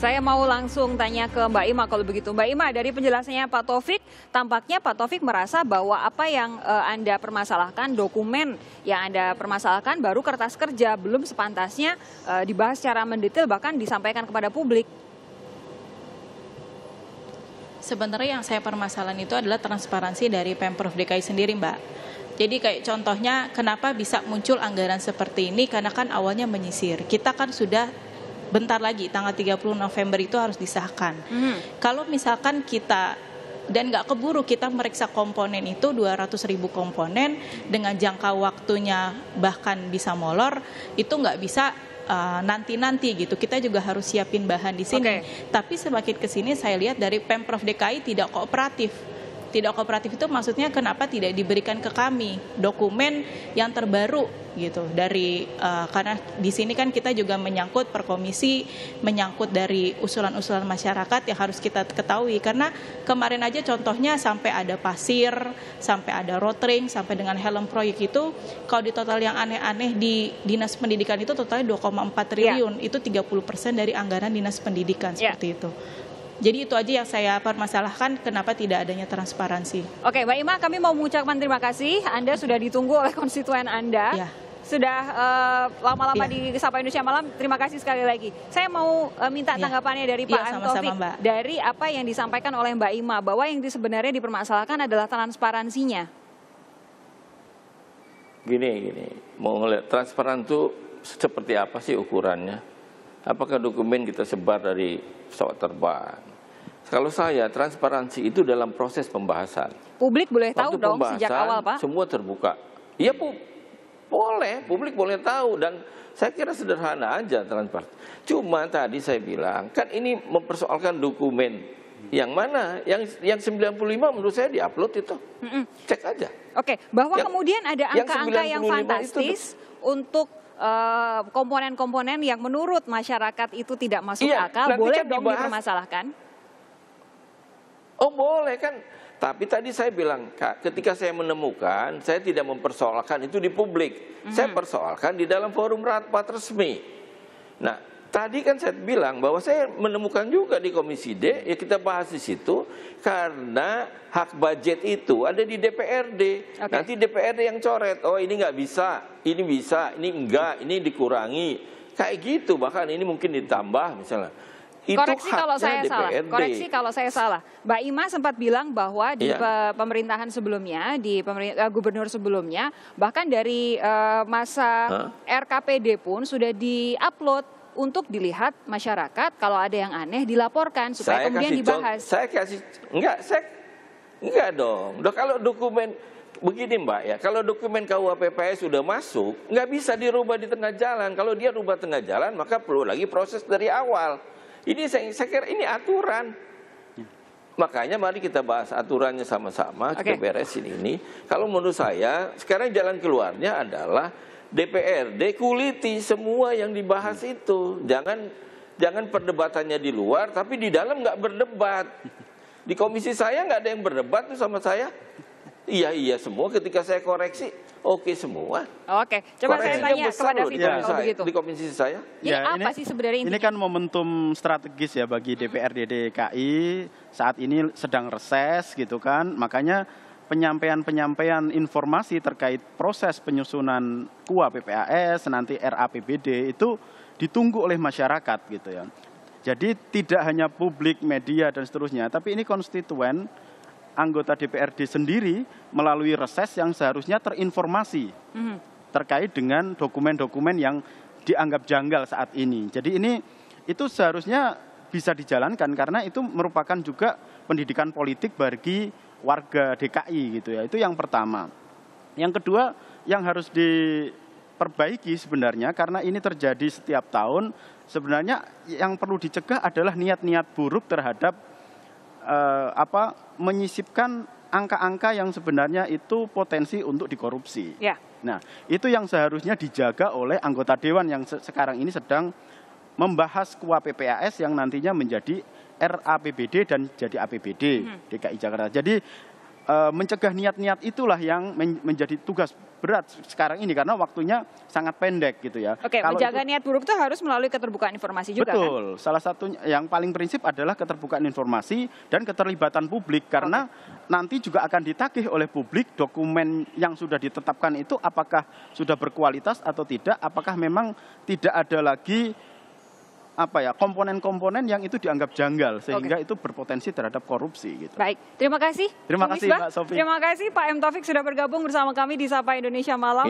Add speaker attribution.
Speaker 1: Saya mau langsung tanya ke Mbak Ima kalau begitu. Mbak Ima, dari penjelasannya Pak Taufik, tampaknya Pak Taufik merasa bahwa apa yang Anda permasalahkan, dokumen yang Anda permasalahkan baru kertas kerja, belum sepantasnya dibahas secara mendetail bahkan disampaikan kepada publik.
Speaker 2: Sebenarnya yang saya permasalahan itu adalah transparansi dari Pemprov DKI sendiri, Mbak. Jadi kayak contohnya kenapa bisa muncul anggaran seperti ini, karena kan awalnya menyisir. Kita kan sudah bentar lagi, tanggal 30 November itu harus disahkan. Kalau misalkan kita, dan nggak keburu kita meriksa komponen itu 200.000 komponen dengan jangka waktunya bahkan bisa molor, itu nggak bisa nanti-nanti gitu. Kita juga harus siapin bahan di sini. Tapi semakin ke sini saya lihat dari Pemprov DKI tidak kooperatif. Tidak kooperatif itu maksudnya kenapa tidak diberikan ke kami dokumen yang terbaru gitu dari karena di sini kan kita juga menyangkut per komisi, menyangkut dari usulan-usulan masyarakat yang harus kita ketahui, karena kemarin aja contohnya sampai ada pasir, sampai ada rotring, sampai dengan helm proyek itu kalau di total yang aneh-aneh di Dinas Pendidikan itu totalnya 2,4 triliun, itu 30% dari anggaran Dinas Pendidikan seperti itu. Jadi itu aja yang saya permasalahkan, kenapa tidak adanya transparansi.
Speaker 1: Oke, Mbak Ima, kami mau mengucapkan terima kasih. Anda sudah ditunggu oleh konstituen Anda.
Speaker 2: Ya.
Speaker 1: Sudah lama-lama di Sapa Indonesia Malam. Terima kasih sekali lagi. Saya mau minta tanggapannya dari Pak Taufik, dari apa yang disampaikan oleh Mbak Ima, bahwa yang sebenarnya dipermasalahkan adalah transparansinya.
Speaker 3: Gini, mau ngeliat transparan itu seperti apa sih ukurannya? Apakah dokumen kita sebar dari pesawat terbang? Kalau saya, transparansi itu dalam proses pembahasan.
Speaker 1: Publik boleh tahu dong sejak awal, Pak?
Speaker 3: Semua terbuka. Iya, boleh. Publik boleh tahu. Dan saya kira sederhana aja transparansi. Cuma tadi saya bilang, kan ini mempersoalkan dokumen. Yang mana? Yang 95 menurut saya diupload itu. Cek aja.
Speaker 1: Oke, bahwa kemudian ada angka-angka yang fantastis untuk komponen-komponen yang menurut masyarakat itu tidak masuk akal, boleh dong dipermasalahkan?
Speaker 3: Oh boleh kan, tapi tadi saya bilang, Kak, ketika saya menemukan, saya tidak mempersoalkan itu di publik. Saya persoalkan di dalam forum rapat resmi. Nah, tadi kan saya bilang bahwa saya menemukan juga di Komisi D, ya kita bahas di situ, karena hak budget itu ada di DPRD. Nanti DPRD yang coret, oh ini nggak bisa, ini enggak, ini dikurangi. Kayak gitu, bahkan ini mungkin ditambah misalnya.
Speaker 1: Koreksi kalau saya salah. Mbak Ima sempat bilang bahwa di pemerintahan sebelumnya, di gubernur sebelumnya, bahkan dari masa RKPD pun sudah di-upload untuk dilihat masyarakat, kalau ada yang aneh dilaporkan supaya kemudian dibahas.
Speaker 3: Enggak dong. Kalau dokumen begini Mbak ya, kalau dokumen KUHP sudah masuk, nggak bisa dirubah di tengah jalan. Kalau dia rubah tengah jalan, maka perlu lagi proses dari awal. Ini saya kira ini aturan. Makanya mari kita bahas aturannya sama-sama, kita beresin ini. Kalau menurut saya, sekarang jalan keluarnya adalah DPRD kuliti semua yang dibahas itu. Jangan perdebatannya di luar, tapi di dalam nggak berdebat. Di komisi saya nggak ada yang berdebat tuh sama saya. Iya semua, ketika saya koreksi, oke semua.
Speaker 1: Oke, coba saya tanya kepada Fitur kalau begitu.
Speaker 3: Di komisi saya.
Speaker 1: Ini apa sih sebenarnya
Speaker 4: ini kan momentum strategis ya bagi DPRD DKI, saat ini sedang reses gitu kan, makanya penyampaian informasi terkait proses penyusunan KUA PPAS, nanti RAPBD itu ditunggu oleh masyarakat gitu ya. Jadi tidak hanya publik, media dan seterusnya, tapi ini konstituen anggota DPRD sendiri melalui reses yang seharusnya terinformasi terkait dengan dokumen-dokumen yang dianggap janggal saat ini. Jadi itu seharusnya bisa dijalankan karena itu merupakan juga pendidikan politik bagi warga DKI gitu ya. Itu yang pertama. Yang kedua yang harus diperbaiki sebenarnya karena ini terjadi setiap tahun, sebenarnya yang perlu dicegah adalah niat-niat buruk terhadap menyisipkan angka-angka yang sebenarnya itu potensi untuk dikorupsi. Nah, itu yang seharusnya dijaga oleh anggota dewan yang sekarang ini sedang membahas KUA PPAS yang nantinya menjadi RAPBD dan jadi APBD DKI Jakarta. Jadi mencegah niat-niat itulah yang menjadi tugas berat sekarang ini karena waktunya sangat pendek gitu ya.
Speaker 1: Oke, menjaga niat buruk itu harus melalui keterbukaan informasi juga.
Speaker 4: Betul, kan? Salah satunya yang paling prinsip adalah keterbukaan informasi dan keterlibatan publik karena nanti juga akan ditagih oleh publik dokumen yang sudah ditetapkan itu apakah sudah berkualitas atau tidak, apakah memang tidak ada lagi komponen-komponen yang itu dianggap janggal sehingga itu berpotensi terhadap korupsi gitu.
Speaker 1: Baik, terima kasih.
Speaker 4: Terima kasih Mbak Sofi.
Speaker 1: Terima kasih Pak M. Taufik sudah bergabung bersama kami di Sapa Indonesia Malam.